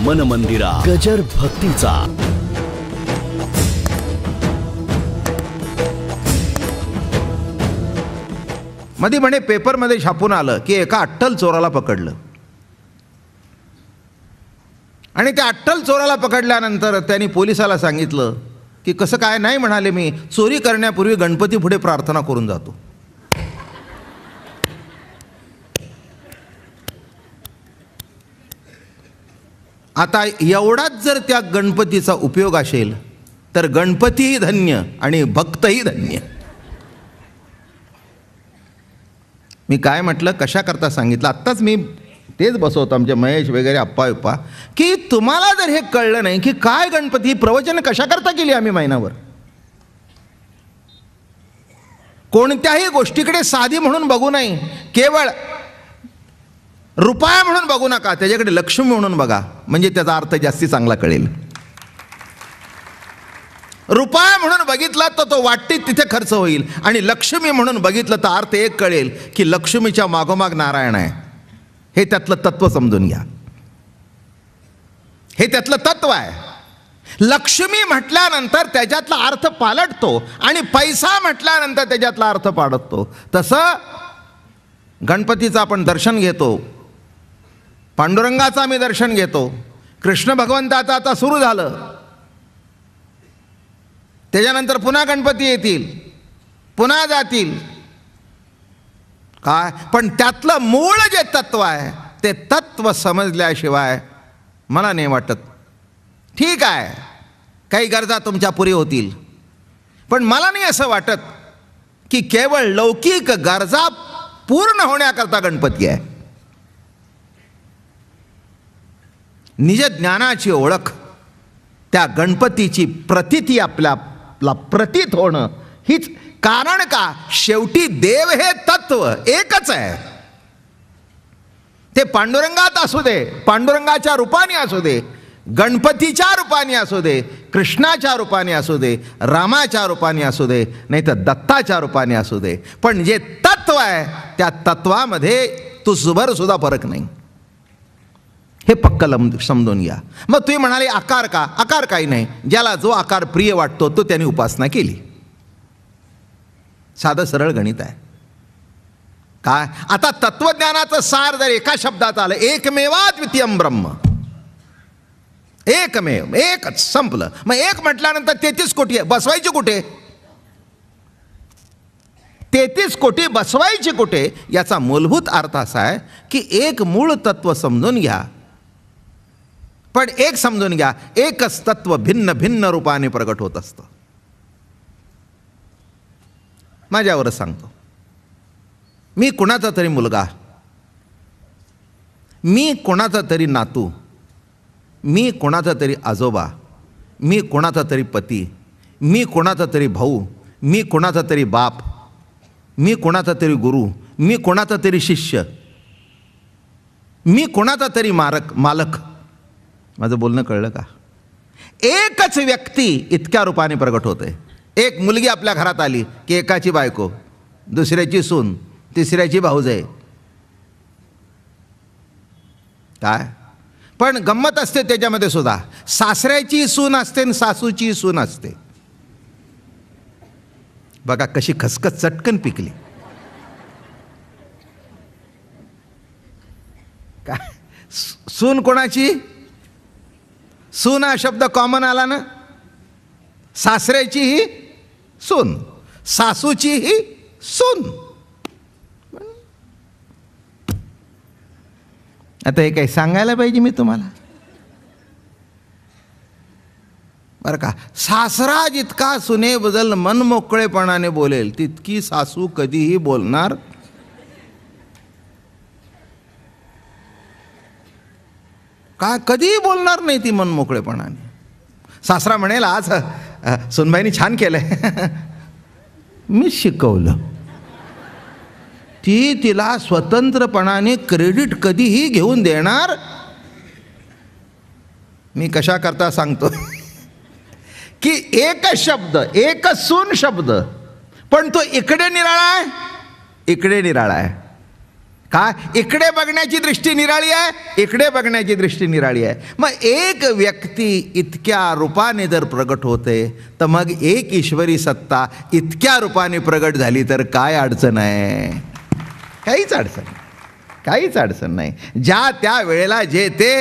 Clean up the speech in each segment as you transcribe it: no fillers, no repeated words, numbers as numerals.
मन मंदिरा गजर भक्तीचा. मध्ये म्हणे पेपरमध्ये छापून आलं की एका अट्टल चोराला पकडलं आणि त्या अट्टल चोराला पकडल्यानंतर त्यांनी पोलिसाला सांगितलं की कसं काय. नाही म्हणाले, मी चोरी करण्यापूर्वी गणपती पुढे प्रार्थना करून जातो. आता एवढाच जर त्या गणपतीचा उपयोग असेल तर गणपतीही धन्य आणि भक्तही धन्य. मी काय म्हटलं, कशा करता सांगितलं, आत्ताच मी तेच बसवतो आमचे महेश वगैरे अप्पा विप्पा, की तुम्हाला जर हे कळलं नाही की काय गणपती ही प्रवचन कशा करता केली आम्ही महिनाभर. कोणत्याही गोष्टीकडे साधी म्हणून बघू नये, केवळ रुपया म्हणून बघू नका, त्याच्याकडे लक्ष्मी म्हणून बघा, म्हणजे त्याचा अर्थ जास्ती चांगला कळेल. रुपया म्हणून बघितला तर तो वाटते तिथे खर्च होईल, आणि लक्ष्मी म्हणून बघितलं तर अर्थ एक कळेल की लक्ष्मीच्या मागोमाग नारायण आहे. हे त्यातलं तत्व समजून घ्या. हे त्यातलं तत्व आहे. लक्ष्मी म्हटल्यानंतर त्याच्यातला अर्थ पालटतो आणि पैसा म्हटल्यानंतर त्याच्यातला अर्थ पालटतो. तसं गणपतीचं आपण दर्शन घेतो, पांडुरंगाचं आम्ही दर्शन घेतो, कृष्ण भगवंताचं आता सुरू झालं, त्याच्यानंतर पुन्हा गणपती येतील, पुन्हा जातील. काय पण त्यातलं मूळ जे तत्व आहे ते तत्व समजल्याशिवाय मला नाही वाटत. ठीक आहे, काही गरजा तुमच्या पुरी होतील, पण मला नाही असं वाटत की केवळ लौकिक गरजा पूर्ण होण्याकरता गणपती आहे. निज ज्ञानाची ओळख, त्या गणपतीची प्रतीती आपल्याला प्रतीत होणं हीच. कारण का, शेवटी देव हे तत्व एकच आहे. ते पांडुरंगात असू दे, पांडुरंगाच्या रूपाने असू दे, गणपतीच्या रूपाने असू दे, कृष्णाच्या रूपाने असू दे, रामाच्या रूपाने असू दे, नाही तर दत्ताच्या रूपाने असू दे, पण जे तत्व आहे त्या तत्वामध्ये तुसभर सुद्धा फरक नाही. हे पक्क समजून घ्या. मग तुम्ही म्हणाले आकार का, आकार काही नाही. ज्याला जो आकार प्रिय वाटतो तो त्याने उपासना केली. साधं सरळ गणित आहे. काय आता तत्वज्ञानाचं सार जर एका शब्दात आलं, एकमेवा द्वितीयम ब्रह्म, एकमेव, एकच, संपलं. मग एक म्हटल्यानंतर 33 कोटी आहे, बसवायची कुठे? 33 कोटी बसवायची कुठे? याचा मूलभूत अर्थ असा आहे की एक मूळ तत्व समजून घ्या. पण एक समजून घ्या, एकच तत्व भिन्न भिन्न रूपाने प्रगट होत असतं. माझ्यावरच सांगतो. मी कोणाचा तरी मुलगा, मी कोणाचा तरी नातू, मी कोणाचा तरी आजोबा, मी कोणाचा तरी पती, मी कोणाचा तरी भाऊ, मी कोणाचा तरी बाप, मी कोणाचा तरी गुरु, मी कोणाचा तरी शिष्य, मी कोणाचा तरी मालक. माझं बोलणं कळलं का? एकच व्यक्ती इतक्या रूपाने प्रगट होते. एक मुलगी आपल्या घरात आली की एकाची बायको, दुसऱ्याची सून, तिसऱ्याची भाऊजाई. काय पण गंमत असते त्याच्यामध्ये सुद्धा. सासऱ्याची सून असते आणि सासूची सून असते. बघा कशी खसखस चटकन पिकली. काय सून कोणाची? सून हा शब्द कॉमन आला ना. सासऱ्याची ही सून, सासूची ही सून. आता हे काही सांगायला पाहिजे मी तुम्हाला? बरं का, सासरा जितका सुनेबद्दल मनमोकळेपणाने बोलेल तितकी सासू कधीही बोलणार का? कधीही बोलणार नाही ती मनमोकळेपणाने. सासरा म्हणेल आज सुनबाईनी छान केलंय, मी शिकवलं. ती तिला स्वतंत्रपणाने क्रेडिट कधीही घेऊन देणार. मी कशा करता सांगतो की एकच शब्द, एकच सून शब्द, पण तो इकडे निराळा आहे, इकडे निराळा आहे. काय इकडे बघण्याची दृष्टी निराळी आहे, इकडे बघण्याची दृष्टी निराळी आहे. मग एक व्यक्ती इतक्या रूपाने जर प्रगट होते तर मग एक ईश्वरी सत्ता इतक्या रूपाने प्रगट झाली तर काय अडचण आहे? काहीच अडचण नाही, काहीच अडचण नाही. ज्या त्या वेळेला जे ते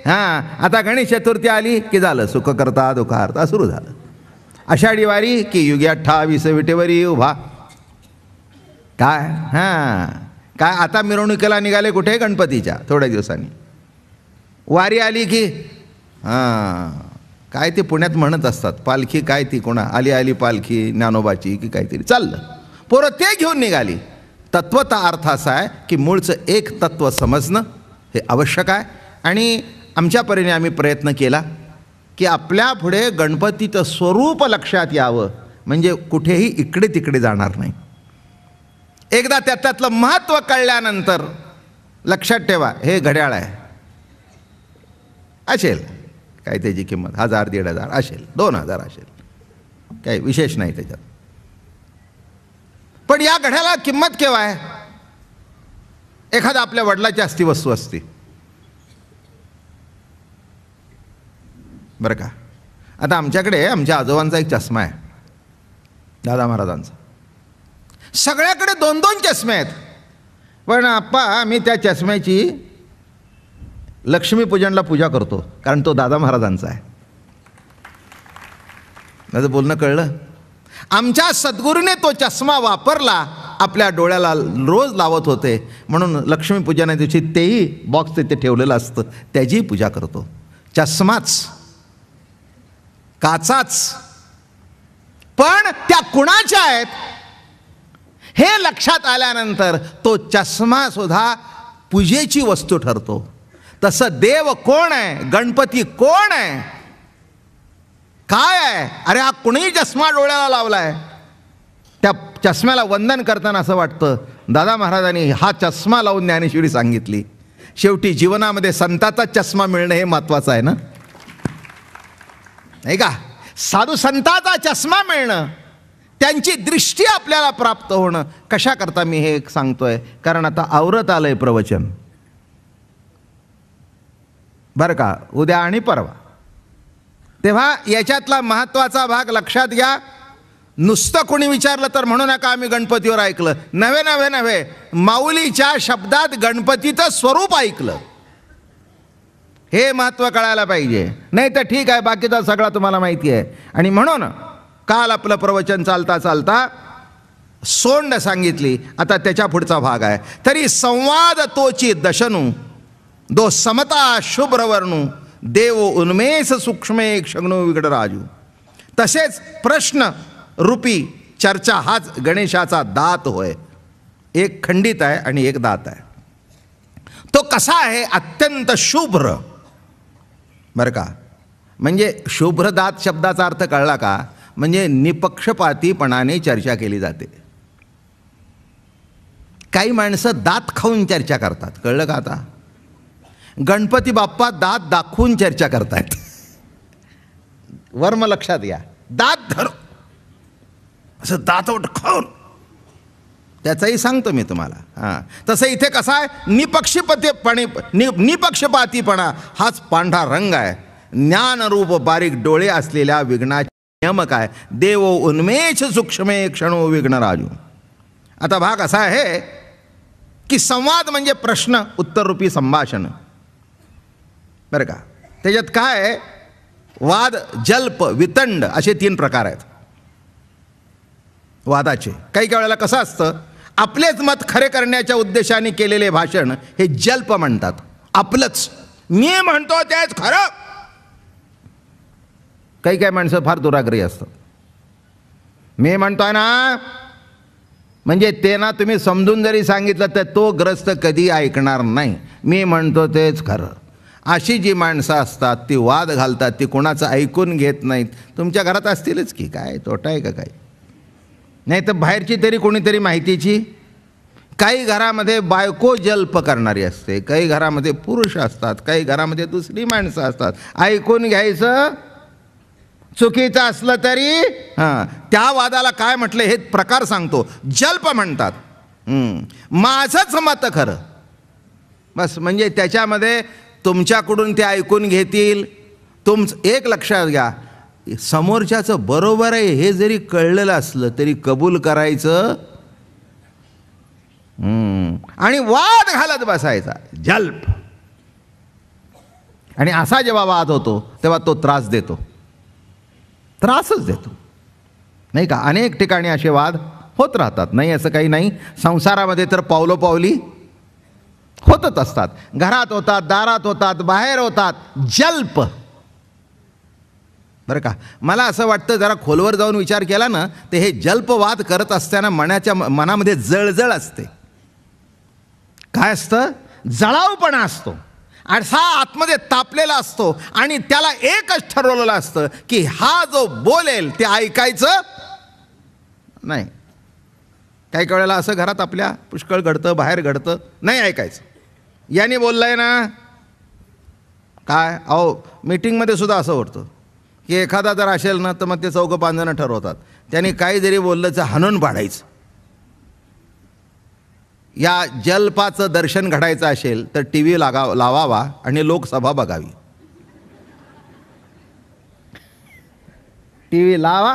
आता गणेश चतुर्थी आली की झालं सुख करता दुःखार्ता सुरू झालं. आषाढी वारी की युगी 28 विटेवरी उभा. काय काय आता मिरवणुकीला निघाले कुठे? गणपतीच्या थोड्या दिवसांनी. वारी आली की काय ते पुण्यात म्हणत असतात पालखी, काय ती कोणा आली आली पालखी ज्ञानोबाची की काहीतरी चाललं. पोरं ते घेऊन निघाली. तत्वता अर्थ असा आहे की मूळचं एक तत्व समजणं हे आवश्यक आहे. आणि आमच्या परीने आम्ही प्रयत्न केला की आपल्या पुढे गणपतीचं स्वरूप लक्षात यावं, म्हणजे कुठेही इकडे तिकडे जाणार नाही. एकदा त्यातलं महत्त्व कळल्यानंतर लक्षात ठेवा, हे घड्याळ आहे, असेल काय त्याची किंमत 1000 1500 असेल, 2000 असेल, काही विशेष नाही त्याच्यात. पण या घड्याला किंमत केव्हा आहे? एखादा आपल्या वडिलाची असती वस्तू असते बरं का. आता आमच्याकडे आमच्या आजोबांचा एक चष्मा आहे, दादा महाराजांचा. सगळ्याकडे 2-2 चष्मे आहेत. पण आप्पा आम्ही त्या चष्म्याची लक्ष्मीपूजनला पूजा करतो, कारण तो दादा महाराजांचा आहे. माझं बोलणं कळलं? आमच्या सद्गुरूने तो चष्मा वापरला, आपल्या डोळ्याला रोज लावत होते, म्हणून लक्ष्मीपूजना दिवशी तेही बॉक्स तिथे ठेवलेलं असतं, त्याचीही पूजा करतो. चष्माच, काचाच, पण त्या कुणाच्या आहेत हे लक्षात आल्यानंतर तो चष्मा सुद्धा पूजेची वस्तू ठरतो. तसं देव कोण आहे, गणपती कोण आहे, काय आहे? अरे हा कुणीही चष्मा डोळ्याला लावलाय, त्या चष्म्याला वंदन करताना असं वाटतं दादा महाराजांनी हा चष्मा लावून ज्ञानेश्वरी सांगितली. शेवटी जीवनामध्ये संताचा चष्मा मिळणं हे महत्त्वाचं आहे ना, नाही का? साधू संताचा चष्मा मिळणं, त्यांची दृष्टी आपल्याला प्राप्त होणं. कशा करता मी हे सांगतोय? कारण आता आवरत आलंय प्रवचन बरं का, उद्या आणि परवा. तेव्हा याच्यातला महत्त्वाचा भाग लक्षात घ्या. नुसतं कोणी विचारलं तर म्हणू नका आम्ही गणपतीवर ऐकलं. नव्हे नव्हे नव्हे, माऊलीच्या शब्दात गणपतीचं स्वरूप ऐकलं, हे महत्त्व कळायला पाहिजे. नाही तर ठीक आहे, बाकीचा सगळा तुम्हाला माहिती आहे. आणि म्हणून काल आपलं प्रवचन चालता चालता सोंड सांगितली, आता त्याच्या पुढचा भाग आहे. तरी संवाद तोची दशनू दो समता शुभ्रवर्णू देव उन्मेष सूक्ष्मे क्षग्नो विगड राजू. तसेच प्रश्न रूपी चर्चा हाच गणेशाचा दात होय. एक खंडित आहे आणि एक दात आहे. तो कसा आहे? अत्यंत शुभ्र बरं का. म्हणजे शुभ्र दात शब्दाचा अर्थ कळला का? म्हणजे निपक्षपातीपणाने चर्चा केली जाते. काही माणसं दात खाऊन चर्चा करतात, कळलं का? आता गणपती बाप्पा दात दाखवून चर्चा करतायत. वर्म लक्षात घ्या. दात धर असं दातवट खाऊन, त्याचाही सांगतो मी तुम्हाला. तसं इथे कसं आहे? निपक्षपातीपणा हाच पांढरा रंग आहे. ज्ञानरूप बारीक डोळे असलेल्या विघ्नाचे नियमक आहे. देव उन्मेष सूक्ष्मे क्षणो विघ्न राजू. आता भाग असा आहे की संवाद म्हणजे प्रश्न उत्तररूपी संभाषण बरं का. त्याच्यात काय आहे? वाद, जल्प, वितंड असे 3 प्रकार आहेत वादाचे. काही वेळेला कसं असतं, आपलेच मत खरे करण्याच्या उद्देशाने केलेले भाषण हे जल्प म्हणतात. आपलंच, मी म्हणतो तेच खरं. काही माणसं फार दुराग्रही असतात. मी म्हणतोय ना, म्हणजे ते ना तुम्ही समजून जरी सांगितलं तर तो ग्रस्त कधी ऐकणार नाही. मी म्हणतो तेच खरं. अशी जी माणसं असतात ती वाद घालतात, ती कोणाचं ऐकून घेत नाहीत. तुमच्या घरात असतीलच की, काय तोटा आहे का? काही नाही तर बाहेरची तरी कोणीतरी माहितीची. काही घरामध्ये बायको जल्प करणारी असते, काही घरामध्ये पुरुष असतात, काही घरामध्ये दुसरी माणसं असतात. ऐकून घ्यायचं, चुकीचं असलं तरी त्या वादाला काय म्हटलं हे प्रकार सांगतो. जल्प म्हणतात. माझंच मत खरं. बस. म्हणजे त्याच्यामध्ये तुमच्याकडून ते ऐकून घेतील. एक लक्षात घ्या, समोरच्याचं बरोबर आहे हे जरी कळलेलं असलं तरी कबूल करायचं आणि वाद घालत बसायचा, जल्प. आणि असा जेव्हा वाद होतो तेव्हा तो त्रास देतो, त्रासच देतो, नाही का. अनेक ठिकाणी असे वाद होत राहतात, नाही असं काही नाही. संसारामध्ये तर पावलोपावली होतच असतात. घरात होतात, दारात होतात, बाहेर होतात, जल्प. बरं का, मला असं वाटतं जरा खोलवर जाऊन विचार केला ना तर हे जल्पवाद करत असताना मनामध्ये जळजळ असते. काय असतं? जळाऊपणा असतो, असा आतमध्ये तापलेला असतो आणि त्याला एकच ठरवलेलं असतं की हा जो बोलेल ते ऐकायचं नाही. काही वेळेला असं घरात आपल्या पुष्कळ घडतं, बाहेर घडतं, नाही ऐकायचं. याने बोललाय ना काय, अहो मीटिंगमध्ये सुद्धा असं होतं की एखादा जर असेल ना तर मग ते 4-5 जण ठरवतात, त्याने काही जरी बोललं तर हाणून पाडायचं. या जल्पाचं दर्शन घडायचं असेल तर टी व्ही लावावा आणि लोकसभा बघावी. टी व्ही लावा,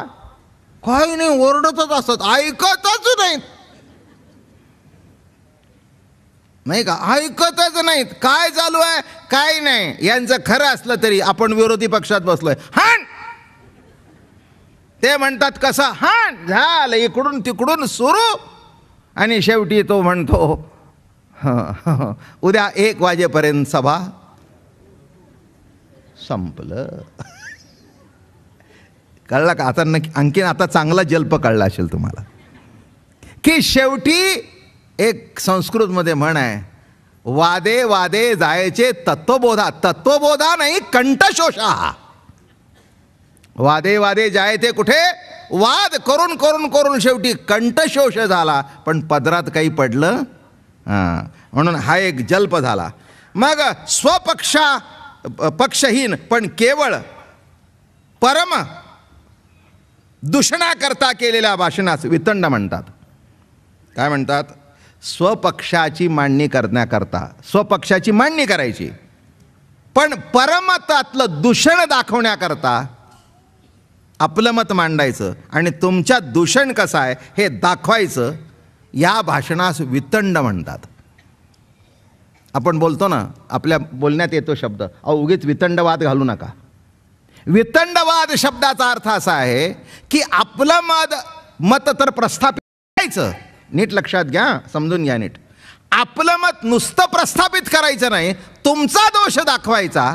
काही नाही, ओरडतच असतात, ऐकतच नाहीत, नाही का, ऐकतच नाहीत. काय चालू आहे काय नाही. यांचं खरं असलं तरी आपण विरोधी पक्षात बसलोय, हाण, ते म्हणतात कसं, हाण, झालं इकडून तिकडून सुरू. आणि शेवटी तो म्हणतो उद्या 1 वाजेपर्यंत सभा संपलं. कळलं का आता? आणखीन आता चांगला जल्प कळला असेल तुम्हाला की शेवटी एक संस्कृतमध्ये म्हण आहे, वादे वादे जायचे तत्वबोधा. तत्वबोधा नाही, कंठशोषा. वादे वादे जायते कुठे? वाद करून करून करून शेवटी कंठशोष झाला, पण पदरात काही पडलं म्हणून हा एक जल्प झाला. मग पक्षहीन पण केवळ परम दूषणाकरता केलेल्या भाषणास वितंड म्हणतात. काय म्हणतात? स्वपक्षाची मांडणी करण्याकरता, स्वपक्षाची मांडणी करायची, पण परमतातलं दूषण दाखवण्याकरता आपलं मत मांडायचं आणि तुमच्यात दूषण कसं आहे हे दाखवायचं. या भाषणास वितंड म्हणतात. आपण बोलतो ना, आपल्या बोलण्यात येतो शब्द, उगीच वितंडवाद घालू नका. वितंडवाद शब्दाचा अर्थ असा आहे की आपलं मत तर प्रस्थापित करायचं. नीट लक्षात घ्या, समजून घ्या नीट. आपलं मत नुसतं प्रस्थापित करायचं नाही, तुमचा दोष दाखवायचा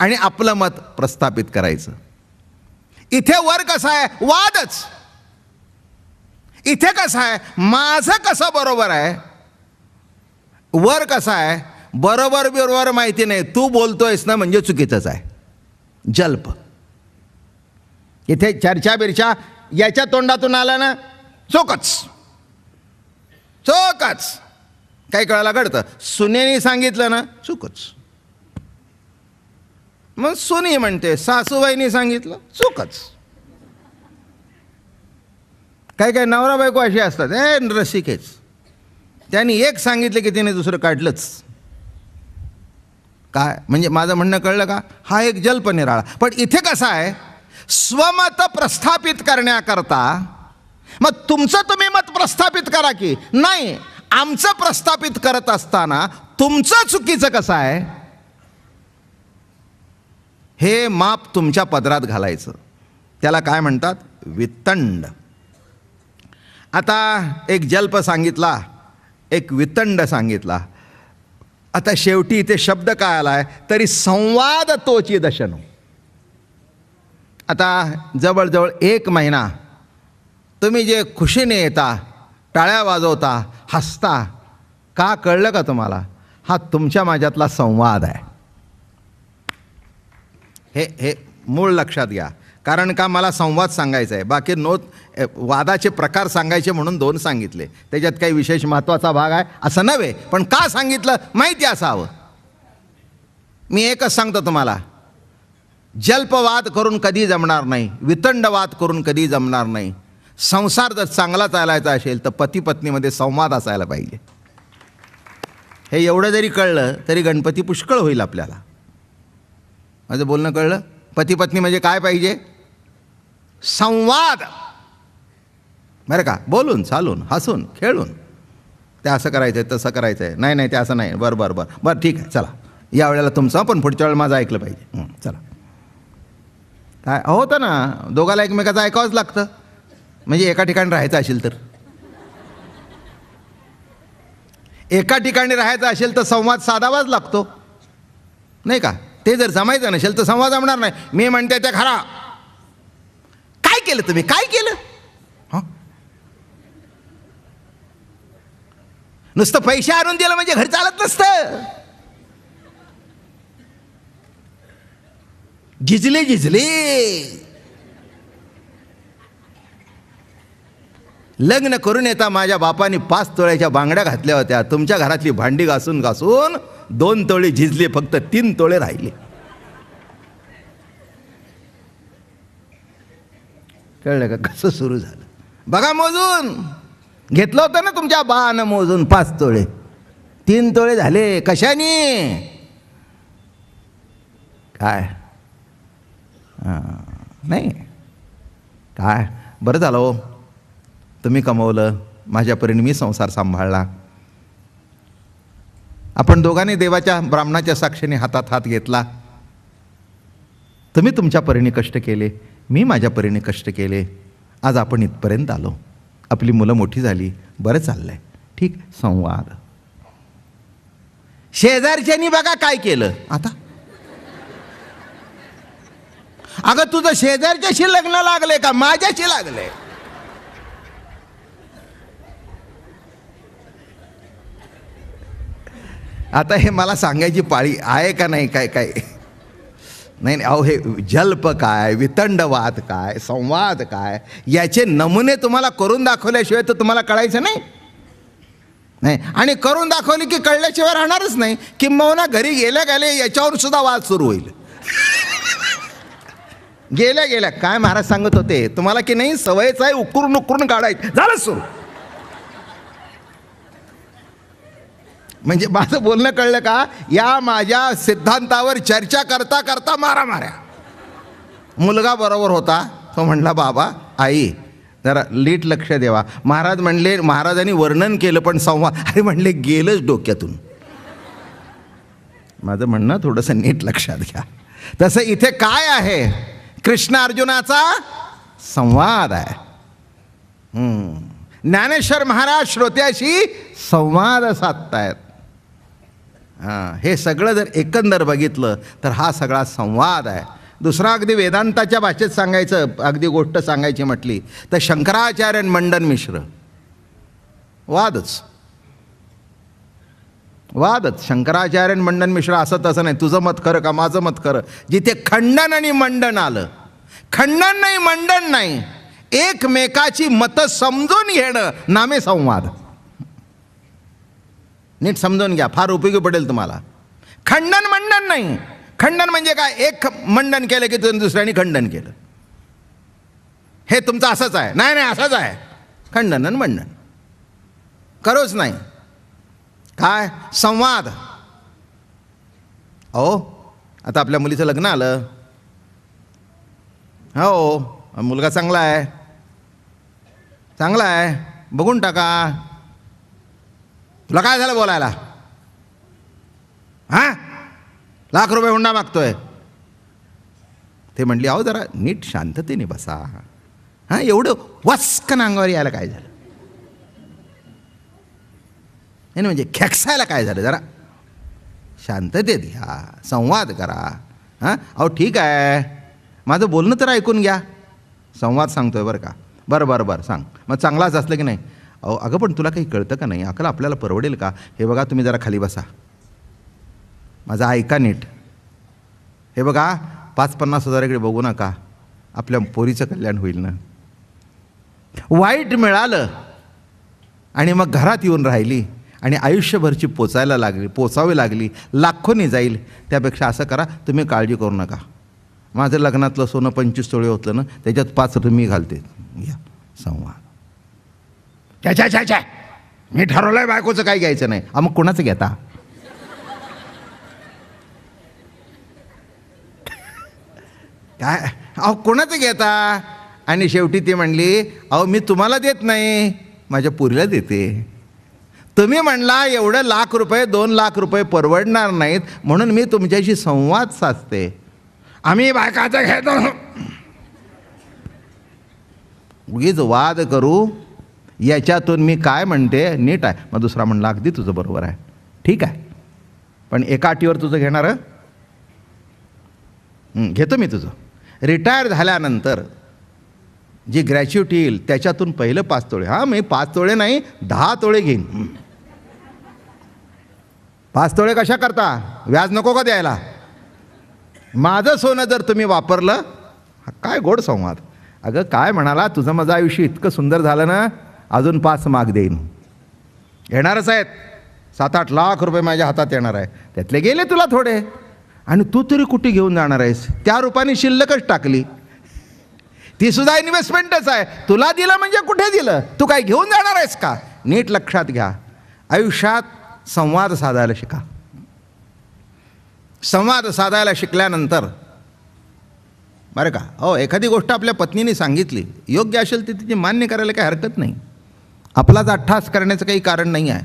आणि आपलं मत प्रस्थापित करायचं. इथे वर कसा आहे? वादच. इथे कसं आहे? माझं कसं बरोबर आहे. वर कसा आहे? बरोबर बरोबर माहिती नाही, तू बोलतोयस ना म्हणजे चुकीचंच आहे, जल्प. इथे चर्चा बिरच्या याच्या तोंडातून आला ना चोकच चोकच. काही कळायला घडतं. सुनेनी सांगितलं ना चुकच, मग सुनी म्हणते. सासूबाईंनी सांगितलं चुकच. काही काही नवरा बायको अशी असतात, रसिकेच, त्यांनी एक सांगितलं की तिने दुसरं काढलंच. काय म्हणजे माझं म्हणणं कळलं का? हा एक जल्प निराळा. पण इथे कसं आहे? स्वमत प्रस्थापित करण्याकरता मग तुमचं तुम्ही मत प्रस्थापित करा की नाही, आमचं प्रस्थापित करत असताना तुमचं चुकीचं कसं आहे हे माप तुमच्या पदरात घालायचं. त्याला काय म्हणतात? वितंड. आता एक जल्प सांगितला, एक वितंड सांगितला. आता शेवटी इथे शब्द काय आलाय? तरी संवाद तोची दशनो. आता जवळजवळ 1 महिना तुम्ही जे खुशीने येता, टाळ्या वाजवता, हसता, का कळलं का तुम्हाला? हा तुमच्या माझ्यातला संवाद आहे. हे मूळ लक्षात घ्या. कारण का मला संवाद सांगायचा आहे, बाकी वादाचे प्रकार सांगायचे म्हणून 2 सांगितले, त्याच्यात काही विशेष महत्त्वाचा भाग आहे असं नव्हे, पण का सांगितलं माहिती असावं. मी एकच सांगतो तुम्हाला, जल्पवाद करून कधी जमणार नाही, वितंडवाद करून कधी जमणार नाही. संसार जर चांगला चालायचा असेल तर पती पत्नीमध्ये संवाद असायला पाहिजे. हे एवढं जरी कळलं तरी गणपती पुष्कळ होईल आपल्याला. माझं बोलणं कळलं? पती पत्नी म्हणजे काय पाहिजे? संवाद. बरं का? बोलून चालून हसून खेळून. ते असं करायचं आहे तसं करायचं आहे, नाही नाही ते असं नाही, बरं बरं बरं बरं ठीक आहे, चला या वेळेला तुमचं पण पुढच्या वेळेला माझं ऐकलं पाहिजे, चला. काय होतं ना, दोघाला एकमेकाचं ऐकावंच लागतं. म्हणजे एका ठिकाणी राहायचं असेल तर, एका ठिकाणी राहायचं असेल तर संवाद साधावाच लागतो नाही का? ते जर जमायचं नसेल तर संवाद जमणार नाही. मी म्हणते ते खरा. काय केलं तुम्ही? काय केलं? हां, नुसतं पैसे आणून दिलं म्हणजे घर चालत नसतं. झिजले झिजले. लग्न करून येता माझ्या बापाने 5 तोळ्याच्या बांगड्या घातल्या होत्या. तुमच्या घरातली भांडी घासून घासून 2 तोळे झिजले, फक्त 3 तोळे राहिले. कळलं का कसं सुरू झालं? बघा, मोजून घेतलं होतं ना तुमच्या बानं, मोजून 5 तोळे, 3 तोळे झाले. कशाने? काय नाही काय, बरं झालं हो तुम्ही कमवलं, माझ्या परीने मी संसार सांभाळला. आपण दोघांनी देवाच्या ब्राह्मणाच्या साक्षीने हातात हात घेतला. तुम्ही तुमच्या परीने कष्ट केले, मी माझ्या परीने कष्ट केले. आज आपण इथपर्यंत आलो, आपली मुलं मोठी झाली, बरं चाललंय, ठीक. संवाद. शेजारच्यानी बघा काय केलं. आता अगं तुझं शेजारच्याशी लग्न लागलंय का माझ्याशी लागलंय? आता हे मला सांगायची पाळी आहे का नाही? काय काय नाही नाही, अहो हे जल्प काय, वितंडवाद काय, संवाद काय, याचे नमुने तुम्हाला करून दाखवल्याशिवाय तर तुम्हाला कळायचं नाही. नाही, आणि करून दाखवले की कळल्याशिवाय राहणारच नाही. किंबहुना घरी गेल्या गेले याच्यावर सुद्धा वाद सुरू होईल. गेल्या गेल्या काय महाराज सांगत होते तुम्हाला की नाही, सवयच आहे उकरून उकरून काढायचं, झालं सुरू. म्हणजे माझं बोलणं कळलं का? या माझ्या सिद्धांतावर चर्चा करता करता मारामाऱ्या. मुलगा बरोबर होता, तो म्हणला बाबा आई जरा लीट लक्ष द्यावा. महाराज म्हणले, महाराजांनी वर्णन केलं पण संवाद, अरे म्हणले गेलंच डोक्यातून. माझं म्हणणं थोडंसं नीट लक्षात घ्या. तसं इथे काय आहे? कृष्ण अर्जुनाचा संवाद आहे. ज्ञानेश्वर महाराज श्रोत्याशी संवाद साधतायत. हे सगळं जर एकंदर बघितलं तर हा सगळा संवाद आहे. दुसरा अगदी वेदांताच्या भाषेत सांगायचं, अगदी गोष्ट सांगायची म्हटली तर शंकराचार्य आणि मंडन मिश्र वादच. शंकराचार्य आणि मंडन मिश्र असं तसं नाही, तुझं मत खरं का माझं मत खरं. जिथे खंडन आणि मंडन आलं, खंडन नाही मंडन नाही, एकमेकाची मतं समजून घेणं नामे संवाद. नीट समजून घ्या, फार उपयोगी पडेल तुम्हाला. खंडन मंडन नाही. खंडन म्हणजे काय? एक मंडन केलं की दुसऱ्याने खंडन केलं, हे तुमचं असंच आहे, नाही नाही असंच आहे. खंडन आणि मंडन करोच नाही. काय संवाद? अहो आता आपल्या मुलीचं लग्न आलं, हो मुलगा चांगला आहे, चांगला आहे, बघून टाका. तुला काय झालं बोलायला? हां, ₹1,00,000 हुंडा मागतोय. ते म्हणली अहो जरा नीट शांततेने बसा. हां, एवढं वस्कन अंगावर यायला काय झालं? नाही म्हणजे खेकसायला काय झालं? जरा शांततेत घ्या, संवाद करा. हां, अहो ठीक आहे, माझं बोलणं तर ऐकून घ्या. संवाद सांगतोय बरं का. बरं बरं बरं सांग. मग चांगलाच असलं की नाही? अहो अगं पण तुला काही कळतं का नाही? अकल आपल्याला परवडेल का? हे बघा तुम्ही जरा खाली बसा, माझं ऐका नीट. हे बघा 5-50 हजाराकडे बघू नका, आपल्या पोरीचं कल्याण होईल ना. वाईट मिळालं आणि मग घरात येऊन राहिली आणि आयुष्यभरची पोचावी लागली, लाखोनी जाईल. त्यापेक्षा असं करा, तुम्ही काळजी करू नका. माझं लग्नातलं सोनं 25 तोळे होतं ना, त्याच्यात 5 मी घालते. घ्या संवाद. छा मी ठरवलंय बायकोचं काही घ्यायचं नाही. मग कोणाचं घेता? काय अहो कोणाचं घेता? आणि शेवटी ती म्हणली, अहो मी तुम्हाला देत नाही, माझ्या पुरीला देते. तुम्ही म्हणला एवढं लाख रुपये 2 लाख रुपये परवडणार नाहीत, म्हणून मी तुमच्याशी संवाद साधते. आम्ही बायकाचं घेतो. उगीच वाद करू, याच्यातून मी काय म्हणते नीट आहे. मग दुसरा म्हणला, अगदी तुझं बरोबर आहे, ठीक आहे, पण एका अटीवर तुझं घेणार. घेतो मी तुझं. रिटायर झाल्यानंतर जी ग्रॅच्युटी येईल त्याच्यातून पहिलं 5 तोळे. हां, मी 5 तोळे नाही 10 तोळे घेईन. 5 तोळे कशा करता? व्याज नको का द्यायला? माझं सोनं जर तुम्ही वापरलं, काय गोड संवाद. अगं काय म्हणाला, तुझं माझं आयुष्य इतकं सुंदर झालं ना, अजून 5 माग देईन. येणारच आहेत. 7-8 लाख रुपये माझ्या हातात येणार आहे, त्यातले गेले तुला थोडे, आणि तू तरी कुठे घेऊन जाणार आहेस? त्या रूपाने शिल्लकच टाकली. ती सुद्धा इन्व्हेस्टमेंटच आहे. तुला दिलं म्हणजे कुठे दिलं? तू काय घेऊन जाणार आहेस का? नीट लक्षात घ्या. आयुष्यात संवाद साधायला शिका. संवाद साधायला शिकल्यानंतर बरं का, हो, एखादी गोष्ट आपल्या पत्नीने सांगितली, योग्य असेल ती तिची मान्य करायला काही हरकत नाही. आपलाच अट्ठास करण्याचं काही कारण नाही आहे,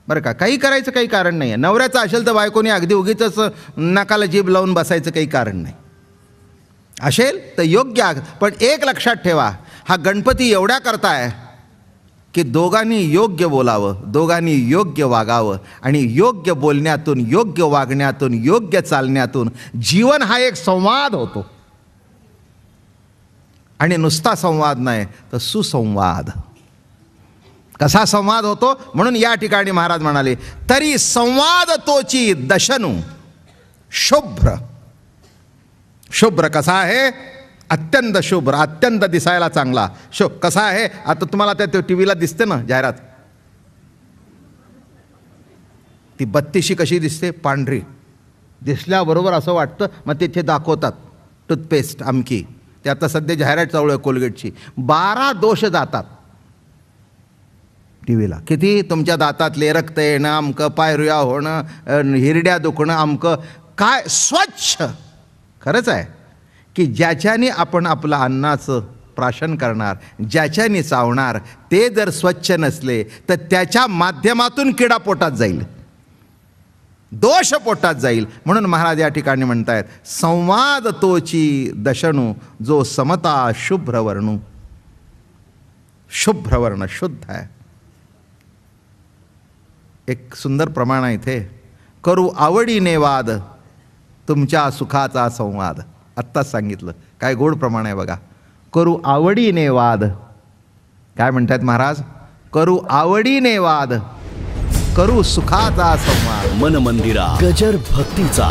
बरं का. काही करायचं काही कारण नाही आहे. नवऱ्याचं असेल तर बायकोने अगदी उगीचच नाकाला जीभ लावून बसायचं काही कारण नाही. असेल तर योग्य. पण एक लक्षात ठेवा, हा गणपती एवढ्या करताय की दोघांनी योग्य बोलावं, दोघांनी योग्य वागावं, आणि योग्य बोलण्यातून, योग्य वागण्यातून, योग्य चालण्यातून जीवन हा एक संवाद होतो. आणि नुसता संवाद नाही तर सुसंवाद. कसा संवाद होतो? म्हणून या ठिकाणी महाराज म्हणाले, तरी संवाद तोची दशनू शुभ्र. शुभ्र कसा आहे? अत्यंत शुभ्र, अत्यंत दिसायला चांगला. कसा आहे? आता तुम्हाला त्या टी व्हीला दिसते ना जाहिरात, ती बत्तीशी कशी दिसते? पांढरी दिसल्याबरोबर असं वाटतं. मग तिथे दाखवतात टूथपेस्ट अमकी, ते आता सध्या जाहिरात चालू आहे कोलगेटची. 12 दोष जातात टी व्हीला. किती? तुमच्या दातातले रक्त येणं, अमकं पायरुया होणं, हिरड्या दुखणं, अमकं काय. स्वच्छ खरंच आहे की ज्याच्याने आपण आपलं अन्नाचं प्राशन करणार, ज्याच्याने चावणार, ते जर स्वच्छ नसले तर त्याच्या माध्यमातून किडा पोटात जाईल, दोष पोटात जाईल. म्हणून महाराज या ठिकाणी म्हणतायत, संवाद तोची दशणू जो समता शुभ्रवर्णू. शुभ्रवर्ण शुद्ध आहे. एक सुंदर प्रमाण आहे इथे, करू आवडीने वाद तुमच्या सुखाचा संवाद. आत्ताच सांगितलं, काय गोड प्रमाण आहे बघा. करू आवडीने वाद. काय म्हणतात महाराज? करू आवडीने वाद, करू सुखाचा संवाद. मन मंदिरा गजर भक्तीचा.